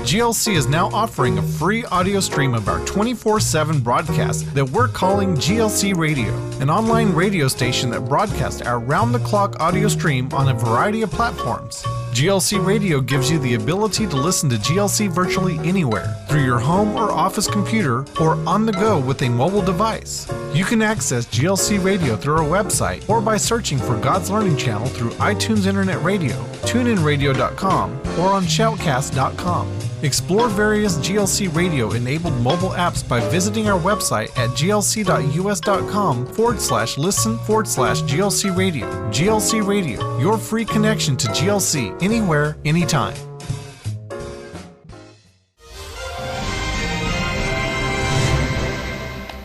GLC is now offering a free audio stream of our 24/7 broadcast that we're calling GLC Radio, an online radio station that broadcasts our round-the-clock audio stream on a variety of platforms. GLC Radio gives you the ability to listen to GLC virtually anywhere, through your home or office computer, or on the go with a mobile device. You can access GLC Radio through our website or by searching for God's Learning Channel through iTunes Internet Radio, TuneInRadio.com, or on Shoutcast.com. Explore various GLC Radio-enabled mobile apps by visiting our website at glc.us.com/listen/GLC Radio. GLC Radio, your free connection to GLC anywhere, anytime.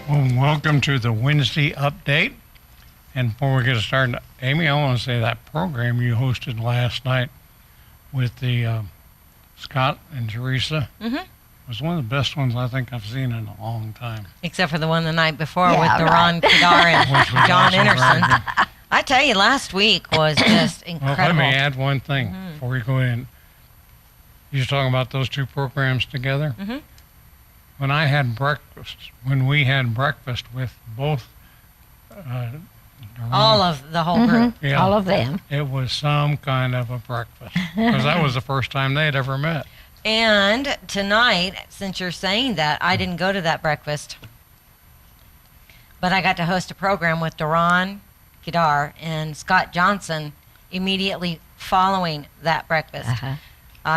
Well, welcome to the Wednesday update. And before we get started, Amy, I want to say that program you hosted last night with the Scott and Teresa was one of the best ones I think I've seen in a long time. Except for the one the night before with Ron Kadar and John Anderson. I tell you, last week was just incredible. Well, let me add one thing before we go in. You were talking about those two programs together. When we had breakfast with both all of the whole group. Yeah, all of them. It was some kind of a breakfast because that was the first time they'd ever met. And tonight, since you're saying that, I didn't go to that breakfast, but I got to host a program with Duran Kidar and Scott Johnson immediately following that breakfast.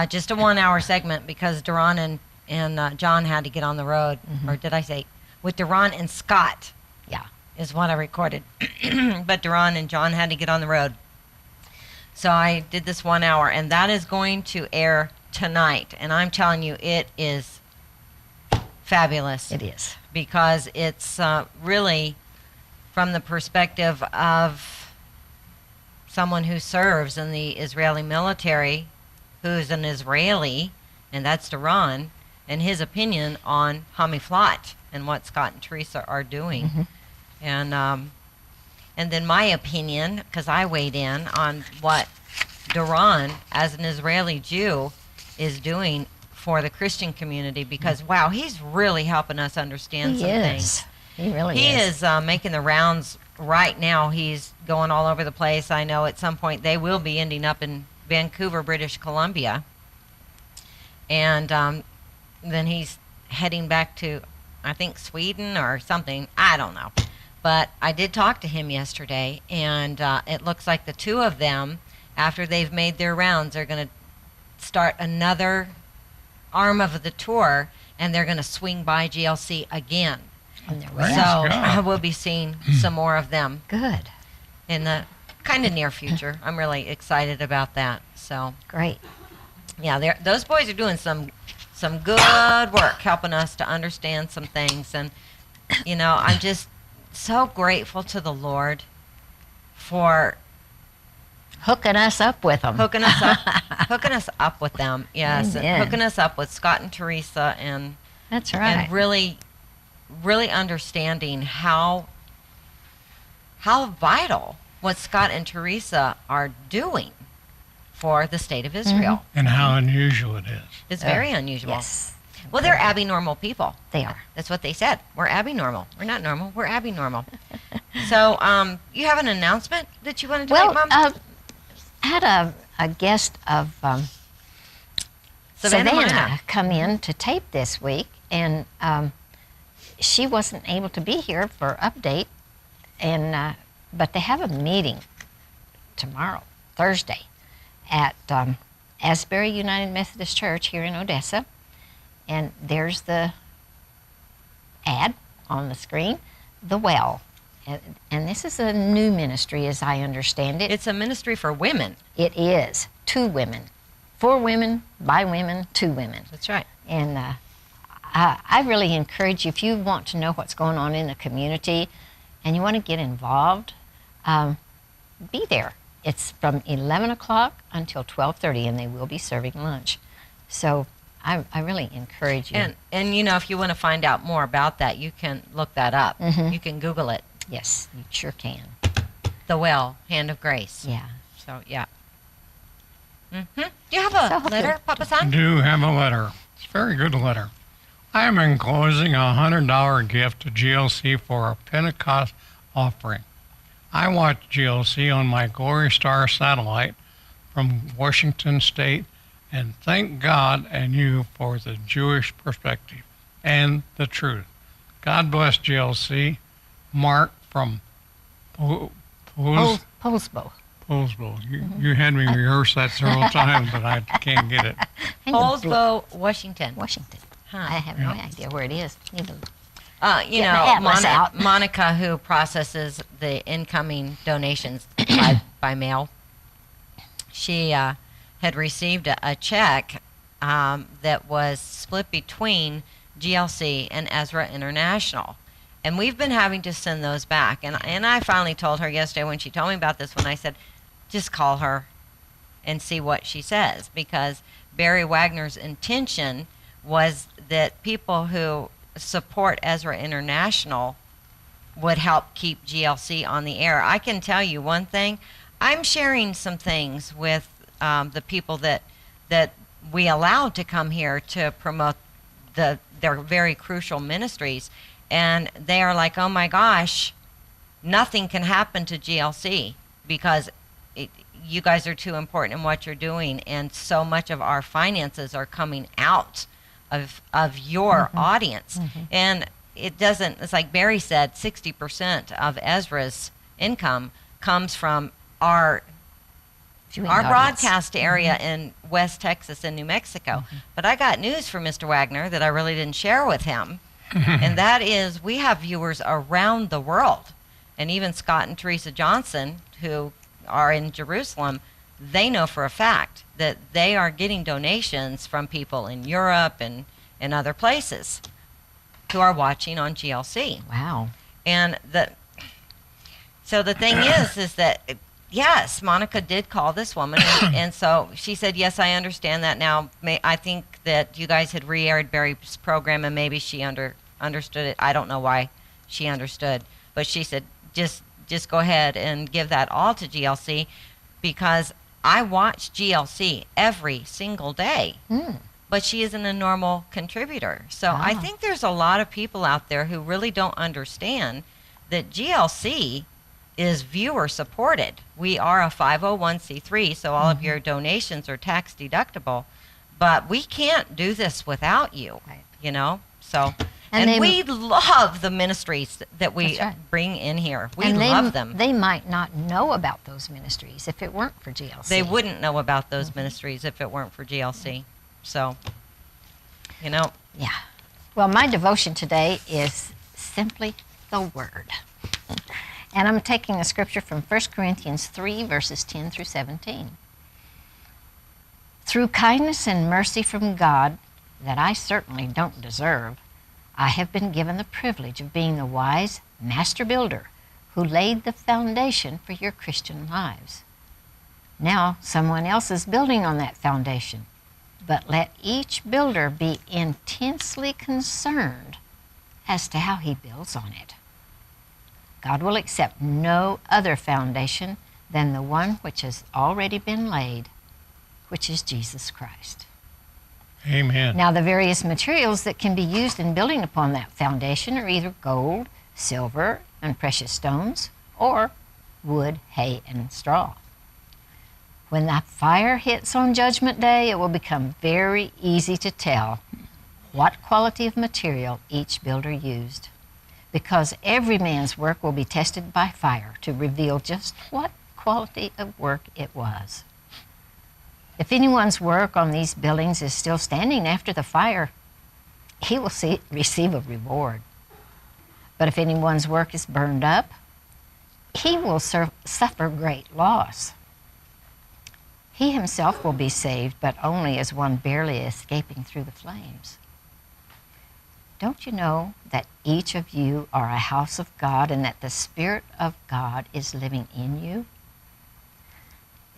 Just a 1-hour segment because Duran and John had to get on the road. Or did I say with Duran and Scott? Yeah. Is what I recorded. But Duran and John had to get on the road. So I did this 1 hour, and that is going to air tonight. And I'm telling you, it is fabulous. It is. Because it's really from the perspective of someone who serves in the Israeli military, who's an Israeli, and that's Duran, and his opinion on Hamiflat and what Scott and Teresa are doing. And then my opinion, because I weighed in on what Duran, as an Israeli Jew, is doing for the Christian community, because, wow, he's really helping us understand some things. He really He is. is making the rounds right now. He's going all over the place. I know at some point they will be ending up in Vancouver, British Columbia. And then he's heading back to, I think, Sweden or something. I don't know. But I did talk to him yesterday, and it looks like the two of them, after they've made their rounds, are going to start another arm of the tour, and they're going to swing by GLC again. So we'll be seeing some more of them. Good. In the kind of near future. I'm really excited about that. So great. Yeah, those boys are doing some good work helping us to understand some things. And, you know, I'm just so grateful to the Lord for hooking us up with them. Hooking us up with them. Yes, and hooking us up with Scott and Teresa, and that's right. And really understanding how vital what Scott and Teresa are doing for the state of Israel. And how unusual it is. It's very unusual. Yes. Well, they're abnormal people. They are. That's what they said. We're abnormal. We're not normal. We're abnormal. So, you have an announcement that you wanted to make, Mom? I had a guest of Savannah come in to tape this week, and she wasn't able to be here for update, and but they have a meeting tomorrow, Thursday, at Asbury United Methodist Church here in Odessa. And there's the ad on the screen, The Well. And this is a new ministry, as I understand it. It's a ministry for women. It is. 2 women. 4 women, by women, 2 women. That's right. And I really encourage you, if you want to know what's going on in the community and you want to get involved, be there. It's from 11 o'clock until 12:30, and they will be serving lunch. So I really encourage you. And you know, if you want to find out more about that, you can look that up. You can Google it. Yes, you sure can. The Well, Hand of Grace. Yeah. So, yeah. Do you have a letter, Papa San? I do have a letter. It's a very good letter. I am enclosing a $100 gift to GLC for a Pentecost offering. I watch GLC on my Glory Star satellite from Washington State, and thank God and you for the Jewish perspective and the truth. God bless GLC. Mark from Polsbo. Poulsbo. You had me rehearse that several times, but I can't get it. Polsbo, Washington. Washington. Huh. I have no idea where it is. You Get know, my atlas out. Monica, who processes the incoming donations by mail, she had received a check that was split between GLC and Ezra International. And we've been having to send those back. And I finally told her yesterday when she told me about this one, I said, just call her and see what she says. Because Barry Wagner's intention was that people who support Ezra International would help keep GLC on the air. I can tell you one thing. I'm sharing some things with the people that we allowed to come here to promote their very crucial ministries. And they are like, oh my gosh, nothing can happen to GLC because you guys are too important in what you're doing. And so much of our finances are coming out of your audience. And it doesn't, it's like Barry said, 60% of Ezra's income comes from our broadcast area in West Texas and New Mexico. But I got news for Mr. Wagner that I really didn't share with him. And that is, we have viewers around the world. And even Scott and Teresa Johnson, who are in Jerusalem, they know for a fact that they are getting donations from people in Europe and other places who are watching on GLC. Wow. And so the thing is that, yes, Monica did call this woman, and so she said, yes, I understand that now. I think that you guys had re-aired Barry's program, and maybe she understood it. I don't know why she understood, but she said, just go ahead and give that all to GLC, because I watch GLC every single day. But she isn't a normal contributor. So I think there's a lot of people out there who really don't understand that GLC is viewer supported. We are a 501c3, so all of your donations are tax deductible. But we can't do this without you, you know? So, and we love the ministries that we bring in here. We love them. They might not know about those ministries if it weren't for GLC. They wouldn't know about those ministries if it weren't for GLC. So, you know. Yeah. Well, my devotion today is simply the Word. And I'm taking a scripture from 1 Corinthians 3, verses 10 through 17. Through kindness and mercy from God that I certainly don't deserve, I have been given the privilege of being the wise master builder who laid the foundation for your Christian lives. Now someone else is building on that foundation, but let each builder be intensely concerned as to how he builds on it. God will accept no other foundation than the one which has already been laid, which is Jesus Christ. Amen. Now, the various materials that can be used in building upon that foundation are either gold, silver, and precious stones, or wood, hay, and straw. When the fire hits on Judgment Day, it will become very easy to tell what quality of material each builder used, because every man's work will be tested by fire to reveal just what quality of work it was. If anyone's work on these buildings is still standing after the fire, he will receive a reward. But if anyone's work is burned up, he will suffer great loss. He himself will be saved, but only as one barely escaping through the flames. Don't you know that each of you are a house of God and that the Spirit of God is living in you?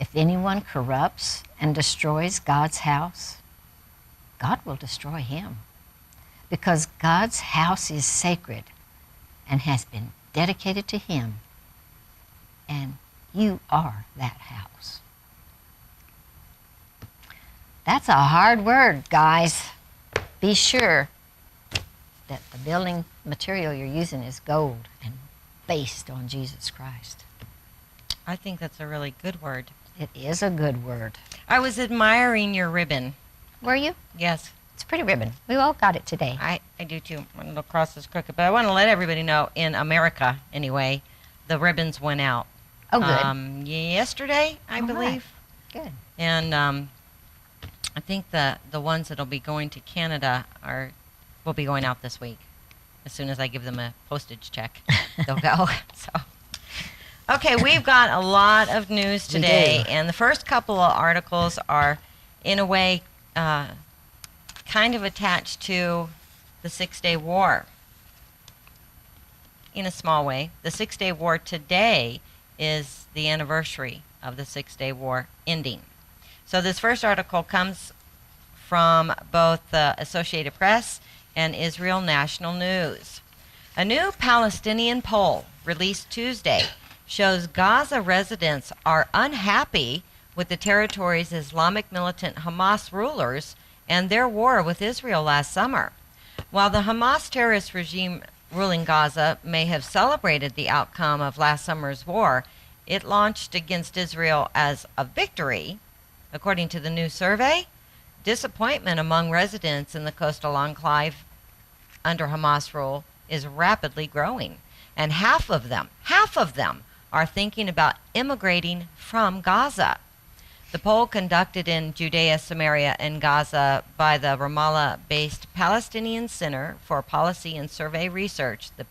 If anyone corrupts and destroys God's house, God will destroy him, because God's house is sacred and has been dedicated to him, and you are that house. That's a hard word, guys. be sure that the building material you're using is gold and based on Jesus Christ. I think that's a really good word. It is a good word. I was admiring your ribbon. Were you? Yes, It's a pretty ribbon. We all got it today. I do too. My little cross is crooked, but I want to let everybody know, in America anyway, the ribbons went out. Oh, good. Yesterday, I All right. believe. Good. And I think the ones that'll be going to Canada will be going out this week. As soon as I give them a postage check, they'll go. So, okay, we've got a lot of news We today, do. and the first couple of articles are, in a way, kind of attached to the Six-Day War. In a small way, the Six-Day War today is the anniversary of the Six-Day War ending. So this first article comes from both the Associated Press and Israel National News. A new Palestinian poll released Tuesday shows Gaza residents are unhappy with the territory's Islamic militant Hamas rulers and their war with Israel last summer. While the Hamas terrorist regime ruling Gaza may have celebrated the outcome of last summer's war, it launched against Israel as a victory. According to the new survey, disappointment among residents in the coastal enclave under Hamas rule is rapidly growing, and half of them are thinking about immigrating from Gaza. The poll, conducted in Judea, Samaria, and Gaza by the Ramallah-based Palestinian Center for Policy and Survey Research, the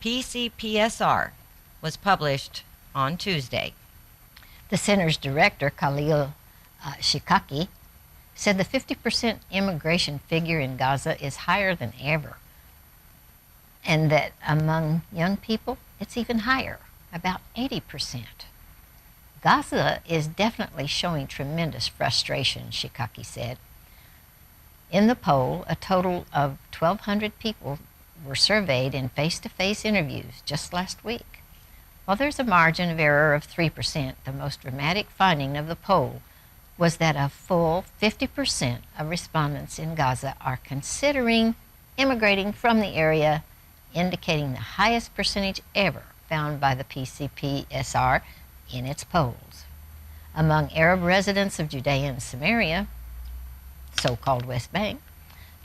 PCPSR, was published on Tuesday. The center's director, Khalil Shikaki, said the 50% immigration figure in Gaza is higher than ever, and that among young people, it's even higher, about 80%. Gaza is definitely showing tremendous frustration, Shikaki said. In the poll, a total of 1,200 people were surveyed in face-to-face interviews just last week. While there's a margin of error of 3%, the most dramatic finding of the poll was that a full 50% of respondents in Gaza are considering immigrating from the area, indicating the highest percentage ever found by the PCPSR in its polls. Among Arab residents of Judea and Samaria, so-called West Bank,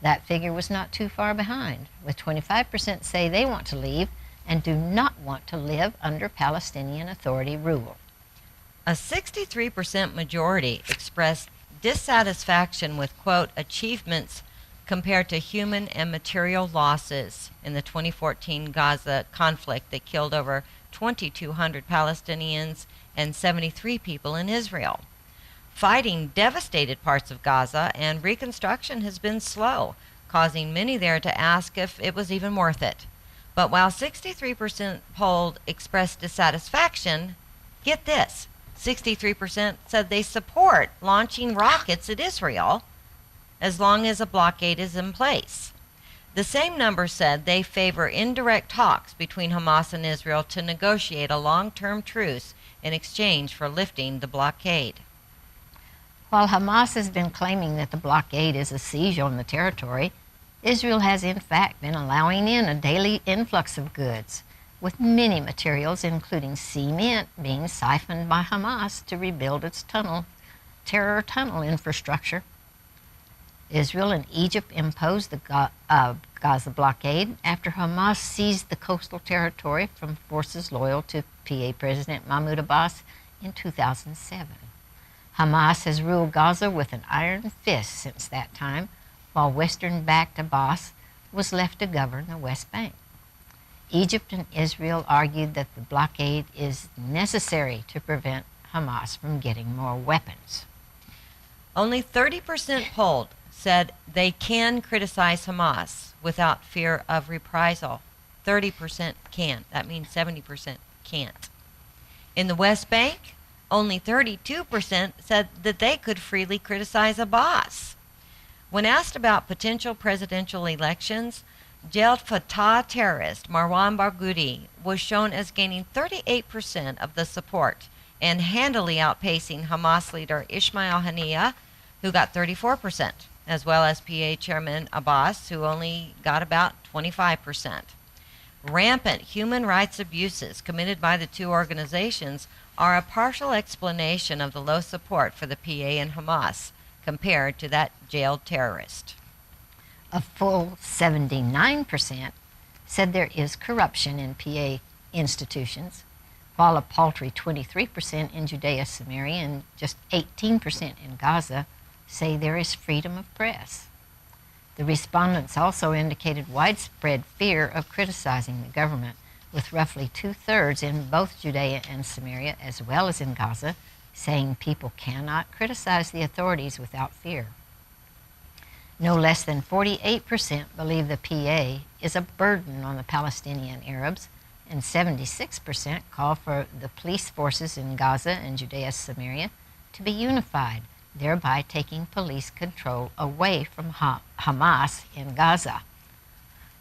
that figure was not too far behind, with 25% say they want to leave and do not want to live under Palestinian Authority rule. A 63% majority expressed dissatisfaction with, quote, achievements compared to human and material losses in the 2014 Gaza conflict that killed over 2,200 Palestinians and 73 people in Israel. Fighting devastated parts of Gaza, and reconstruction has been slow, causing many there to ask if it was even worth it. But while 63% polled expressed dissatisfaction, get this, 63% said they support launching rockets at Israel as long as a blockade is in place. The same number said they favor indirect talks between Hamas and Israel to negotiate a long-term truce in exchange for lifting the blockade. While Hamas has been claiming that the blockade is a siege on the territory, Israel has in fact been allowing in a daily influx of goods, with many materials, including cement, being siphoned by Hamas to rebuild its terror tunnel infrastructure. Israel and Egypt imposed the Gaza blockade after Hamas seized the coastal territory from forces loyal to PA President Mahmoud Abbas in 2007. Hamas has ruled Gaza with an iron fist since that time, while Western-backed Abbas was left to govern the West Bank. Egypt and Israel argued that the blockade is necessary to prevent Hamas from getting more weapons. Only 30% polled said they can criticize Hamas without fear of reprisal. 30% can. That means 70% can't. In the West Bank, only 32% said that they could freely criticize Abbas. When asked about potential presidential elections, jailed Fatah terrorist Marwan Barghouti was shown as gaining 38% of the support and handily outpacing Hamas leader Ismail Haniyeh, who got 34%. as well as PA Chairman Abbas, who only got about 25%. Rampant human rights abuses committed by the two organizations are a partial explanation of the low support for the PA and Hamas compared to that jailed terrorist. A full 79% said there is corruption in PA institutions, while a paltry 23% in Judea, Samaria, and just 18% in Gaza say there is freedom of press. The respondents also indicated widespread fear of criticizing the government, with roughly 2/3 in both Judea and Samaria, as well as in Gaza, saying people cannot criticize the authorities without fear. No less than 48% believe the PA is a burden on the Palestinian Arabs, and 76% call for the police forces in Gaza and Judea, Samaria to be unified, thereby taking police control away from Hamas in Gaza.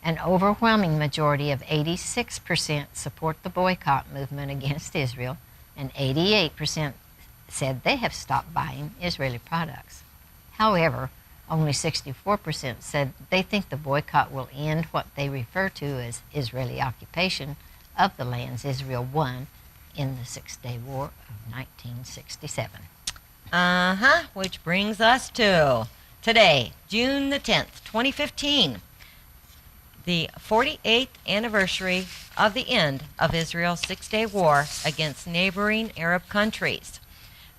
An overwhelming majority of 86% support the boycott movement against Israel, and 88% said they have stopped buying Israeli products. However, only 64% said they think the boycott will end what they refer to as Israeli occupation of the lands Israel won in the Six-Day War of 1967. Which brings us to today, June the 10th, 2015, the 48th anniversary of the end of Israel's Six-Day War against neighboring Arab countries.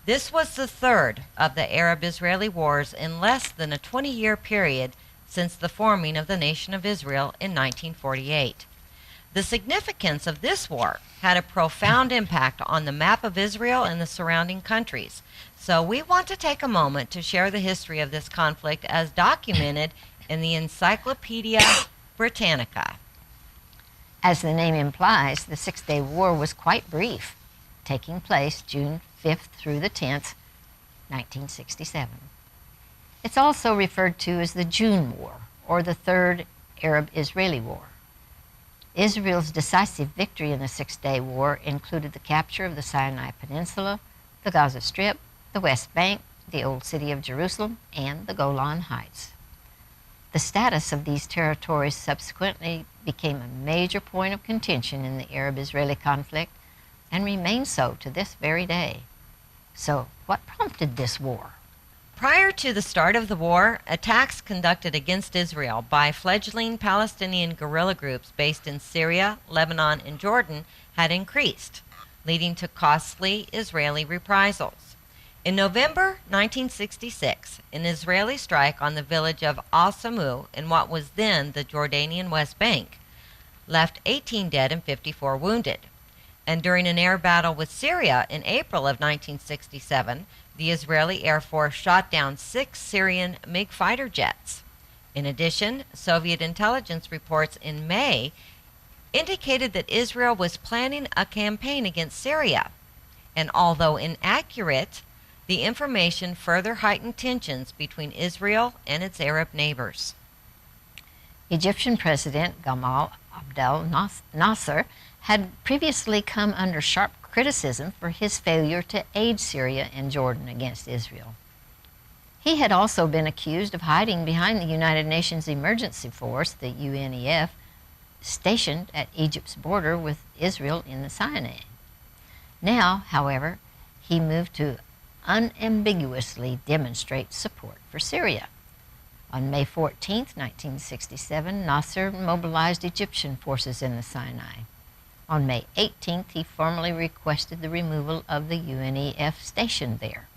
This was the third of the Arab-Israeli wars in less than a 20-year period since the forming of the Nation of Israel in 1948. The significance of this war had a profound impact on the map of Israel and the surrounding countries. So we want to take a moment to share the history of this conflict as documented in the Encyclopedia Britannica. As the name implies, the Six-Day War was quite brief, taking place June 5th through the 10th, 1967. It's also referred to as the June War, or the Third Arab-Israeli War. Israel's decisive victory in the Six-Day War included the capture of the Sinai Peninsula, the Gaza Strip, the West Bank, the Old City of Jerusalem, and the Golan Heights. The status of these territories subsequently became a major point of contention in the Arab-Israeli conflict and remains so to this very day. So, what prompted this war? Prior to the start of the war, attacks conducted against Israel by fledgling Palestinian guerrilla groups based in Syria, Lebanon, and Jordan had increased, leading to costly Israeli reprisals. In November 1966, an Israeli strike on the village of Al-Samu in what was then the Jordanian West Bank left 18 dead and 54 wounded. And during an air battle with Syria in April of 1967, the Israeli Air Force shot down 6 Syrian MiG fighter jets. In addition, Soviet intelligence reports in May indicated that Israel was planning a campaign against Syria. And although inaccurate, the information further heightened tensions between Israel and its Arab neighbors. Egyptian President Gamal Abdel Nasser had previously come under sharp criticism for his failure to aid Syria and Jordan against Israel. He had also been accused of hiding behind the United Nations Emergency Force, the UNEF, stationed at Egypt's border with Israel in the Sinai. Now, however, he moved to unambiguously demonstrate support for Syria. On May 14, 1967, Nasser mobilized Egyptian forces in the Sinai. On May 18th, he formally requested the removal of the UNEF station there.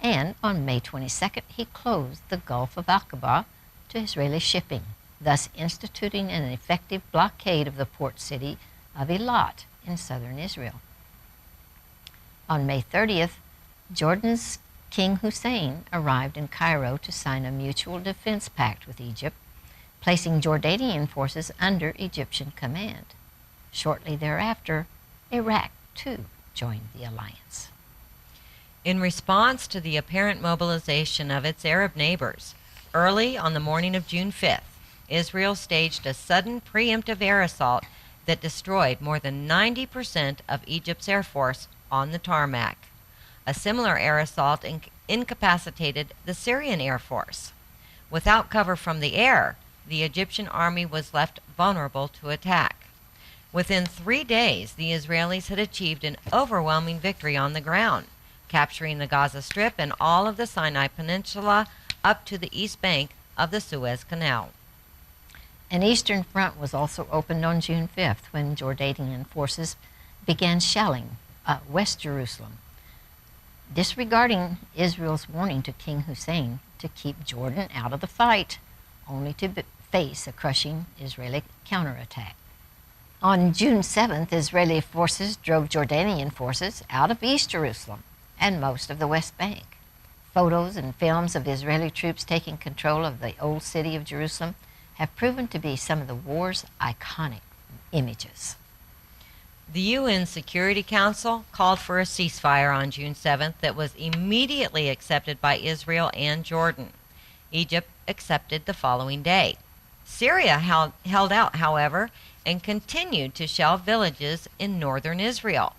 And on May 22nd, he closed the Gulf of Aqaba to Israeli shipping, thus instituting an effective blockade of the port city of Eilat in southern Israel. On May 30th, Jordan's King Hussein arrived in Cairo to sign a mutual defense pact with Egypt, placing Jordanian forces under Egyptian command. Shortly thereafter, Iraq, too, joined the alliance. In response to the apparent mobilization of its Arab neighbors, early on the morning of June 5th, Israel staged a sudden preemptive air assault that destroyed more than 90% of Egypt's air force on the tarmac. A similar air assault incapacitated the Syrian Air Force. Without cover from the air, the Egyptian army was left vulnerable to attack. Within 3 days, the Israelis had achieved an overwhelming victory on the ground, capturing the Gaza Strip and all of the Sinai Peninsula up to the east bank of the Suez Canal. An eastern front was also opened on June 5th when Jordanian forces began shelling West Jerusalem, disregarding Israel's warning to King Hussein to keep Jordan out of the fight, only to face a crushing Israeli counterattack. On June 7th, Israeli forces drove Jordanian forces out of East Jerusalem and most of the West Bank. Photos and films of Israeli troops taking control of the old city of Jerusalem have proven to be some of the war's iconic images. The UN Security Council called for a ceasefire on June 7th that was immediately accepted by Israel and Jordan. Egypt accepted the following day. Syria held out, however, and continued to shell villages in northern Israel.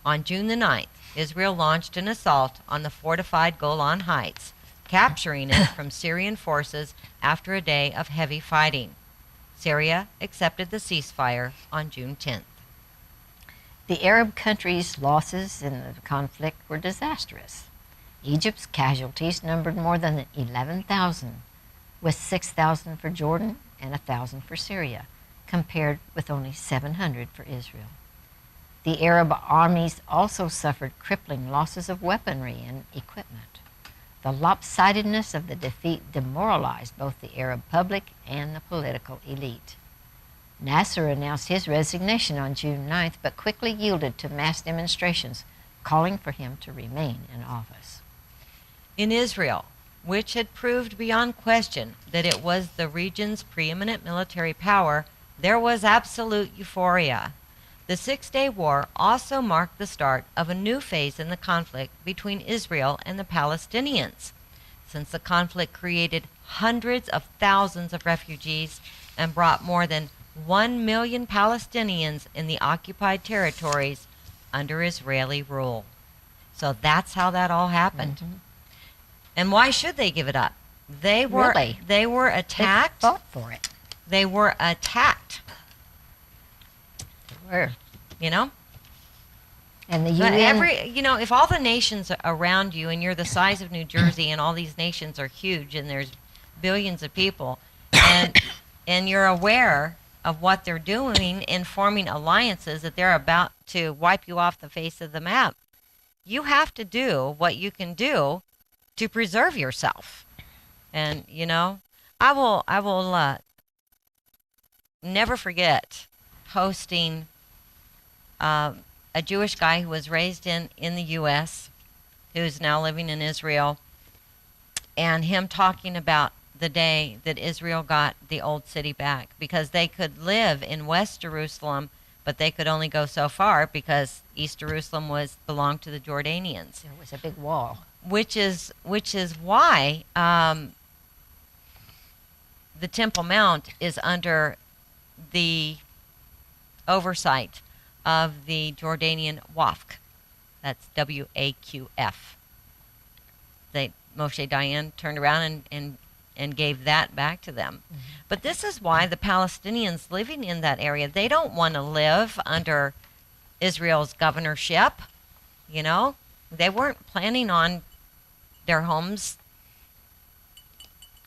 On June the 9th, Israel launched an assault on the fortified Golan Heights, capturing it from Syrian forces after a day of heavy fighting. Syria accepted the ceasefire on June 10th. The Arab countries' losses in the conflict were disastrous. Egypt's casualties numbered more than 11,000, with 6,000 for Jordan and 1,000 for Syria, compared with only 700 for Israel. The Arab armies also suffered crippling losses of weaponry and equipment. The lopsidedness of the defeat demoralized both the Arab public and the political elite. Nasser announced his resignation on June 9th, but quickly yielded to mass demonstrations calling for him to remain in office. In Israel, which had proved beyond question that it was the region's preeminent military power, there was absolute euphoria. The Six-Day War also marked the start of a new phase in the conflict between Israel and the Palestinians. Since the conflict created hundreds of thousands of refugees and brought more than 1 million Palestinians in the occupied territories under Israeli rule. So that's how that all happened. Mm-hmm. And why should they give it up? They were attacked. They fought for it. They were attacked. They were. You know? And the But UN... if all the nations around you and you're the size of New Jersey and all these nations are huge and there's billions of people and you're aware of what they're doing in forming alliances that they're about to wipe you off the face of the map, you have to do what you can do to preserve yourself. And, I will never forget hosting a Jewish guy who was raised in the U.S., who's now living in Israel, and him talking about the day that Israel got the old city back, because they could live in West Jerusalem, but they could only go so far because East Jerusalem belonged to the Jordanians. There was a big wall. Which is why the Temple Mount is under the oversight of the Jordanian Waqf. That's W-A-Q-F. Moshe Dayan turned around and gave that back to them. Mm-hmm. But this is why the Palestinians living in that area, they don't want to live under Israel's governorship. They weren't planning on their homes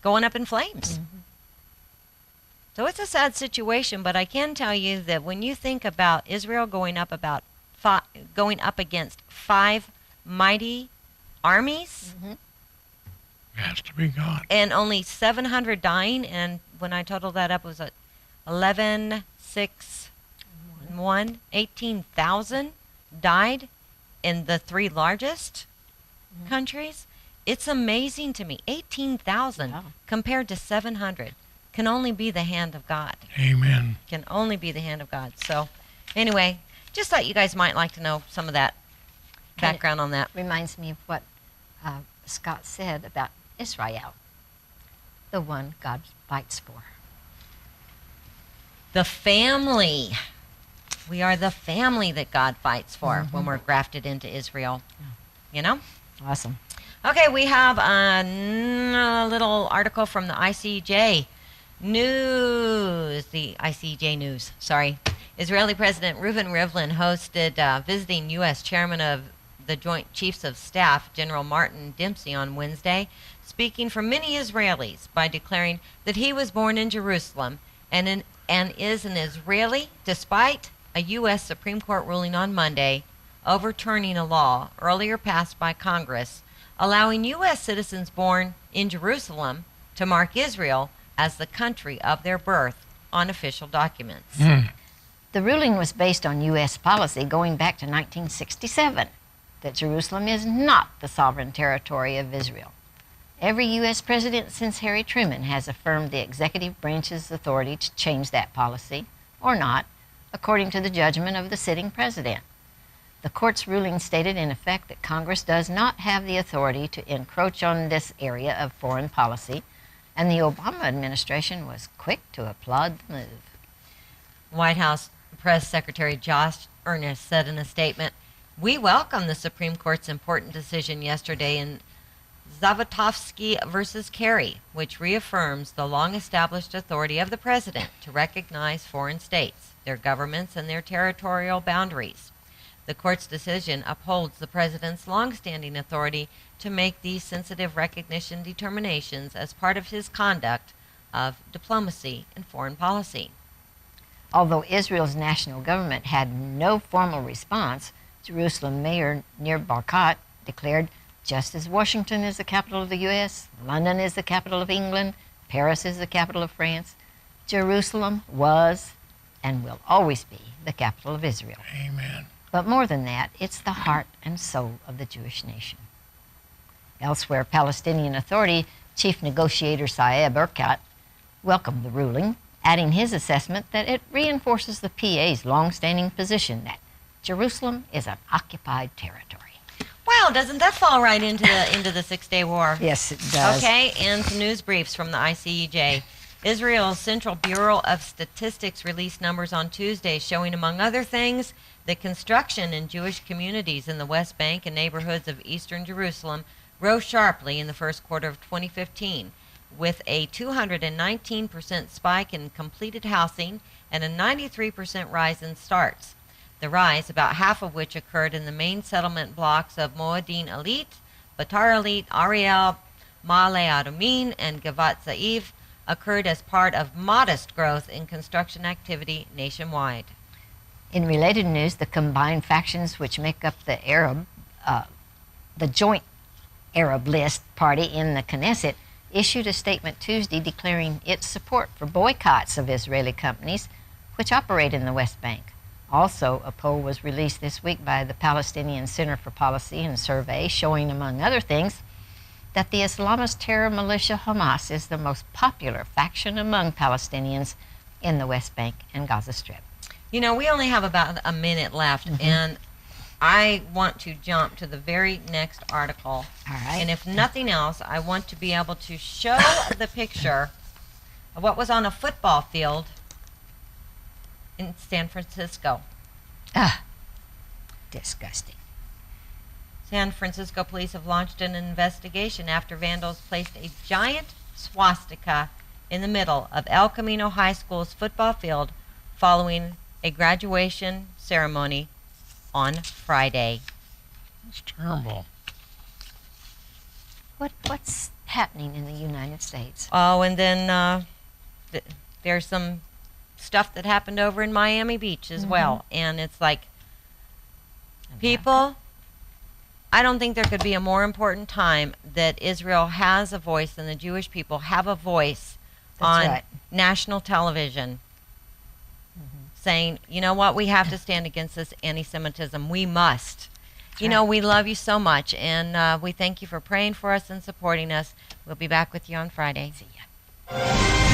going up in flames. Mm-hmm. So it's a sad situation, but I can tell you that when you think about Israel going up against 5 mighty armies, mm-hmm. It has to be God. And only 700 dying, and when I totaled that up, it was 11, 6, 1, 18,000 died in the 3 largest countries. It's amazing to me. 18,000 compared to 700 can only be the hand of God. Amen. Can only be the hand of God. So, anyway, just thought you guys might like to know some of that background on that. Reminds me of what Scott said about Israel, the one God fights for. The family. We are the family that God fights for when we're grafted into Israel. Awesome. Okay, we have a little article from the ICJ News. The ICJ News, sorry. Israeli President Reuven Rivlin hosted visiting U.S. Chairman of the Joint Chiefs of Staff, General Martin Dempsey, on Wednesday, speaking for many Israelis by declaring that he was born in Jerusalem and is an Israeli, despite a U.S. Supreme Court ruling on Monday overturning a law earlier passed by Congress allowing U.S. citizens born in Jerusalem to mark Israel as the country of their birth on official documents. The ruling was based on U.S. policy going back to 1967, that Jerusalem is not the sovereign territory of Israel. Every U.S. president since Harry Truman has affirmed the executive branch's authority to change that policy, or not, according to the judgment of the sitting president. The court's ruling stated in effect that Congress does not have the authority to encroach on this area of foreign policy, and the Obama administration was quick to applaud the move. White House Press Secretary Josh Earnest said in a statement, "We welcome the Supreme Court's important decision yesterday in Zavatovsky versus Kerry, which reaffirms the long-established authority of the president to recognize foreign states, their governments, and their territorial boundaries. The court's decision upholds the president's long-standing authority to make these sensitive recognition determinations as part of his conduct of diplomacy and foreign policy." Although Israel's national government had no formal response, Jerusalem Mayor Nir Barkat declared, just as Washington is the capital of the U.S., London is the capital of England, Paris is the capital of France, Jerusalem was and will always be the capital of Israel. Amen. But more than that, it's the heart and soul of the Jewish nation. Elsewhere, Palestinian Authority Chief Negotiator Saeb Erekat welcomed the ruling, adding his assessment that it reinforces the PA's long-standing position that Jerusalem is an occupied territory. Wow, doesn't that fall right into the Six-Day War? Yes, it does. Okay, and some news briefs from the ICEJ. Israel's Central Bureau of Statistics released numbers on Tuesday showing, among other things, that construction in Jewish communities in the West Bank and neighborhoods of eastern Jerusalem rose sharply in the first quarter of 2015, with a 219% spike in completed housing and a 93% rise in starts. The rise, about half of which occurred in the main settlement blocks of Moadin Elit, Batar Elit, Ariel, Ma'ale Adumim, and Gavat Zaiv, occurred as part of modest growth in construction activity nationwide. In related news, the combined factions which make up the Joint Arab List party in the Knesset issued a statement Tuesday declaring its support for boycotts of Israeli companies which operate in the West Bank. Also, a poll was released this week by the Palestinian Center for Policy and Survey showing, among other things, that the Islamist terror militia Hamas is the most popular faction among Palestinians in the West Bank and Gaza Strip. You know, we only have about a minute left, and I want to jump to the very next article. All right. And if nothing else, I want to be able to show the picture of what was on a football field in San Francisco. Disgusting. San Francisco police have launched an investigation after vandals placed a giant swastika in the middle of El Camino High School's football field following a graduation ceremony on Friday. It's terrible. What's happening in the United States? Oh, and then there's some stuff that happened over in Miami Beach as well. And it's like, people, I don't think there could be a more important time that Israel has a voice and the Jewish people have a voice on national television saying, you know what, we have to stand against this anti-Semitism. We must. You know, we love you so much, and we thank you for praying for us and supporting us. We'll be back with you on Friday. See ya.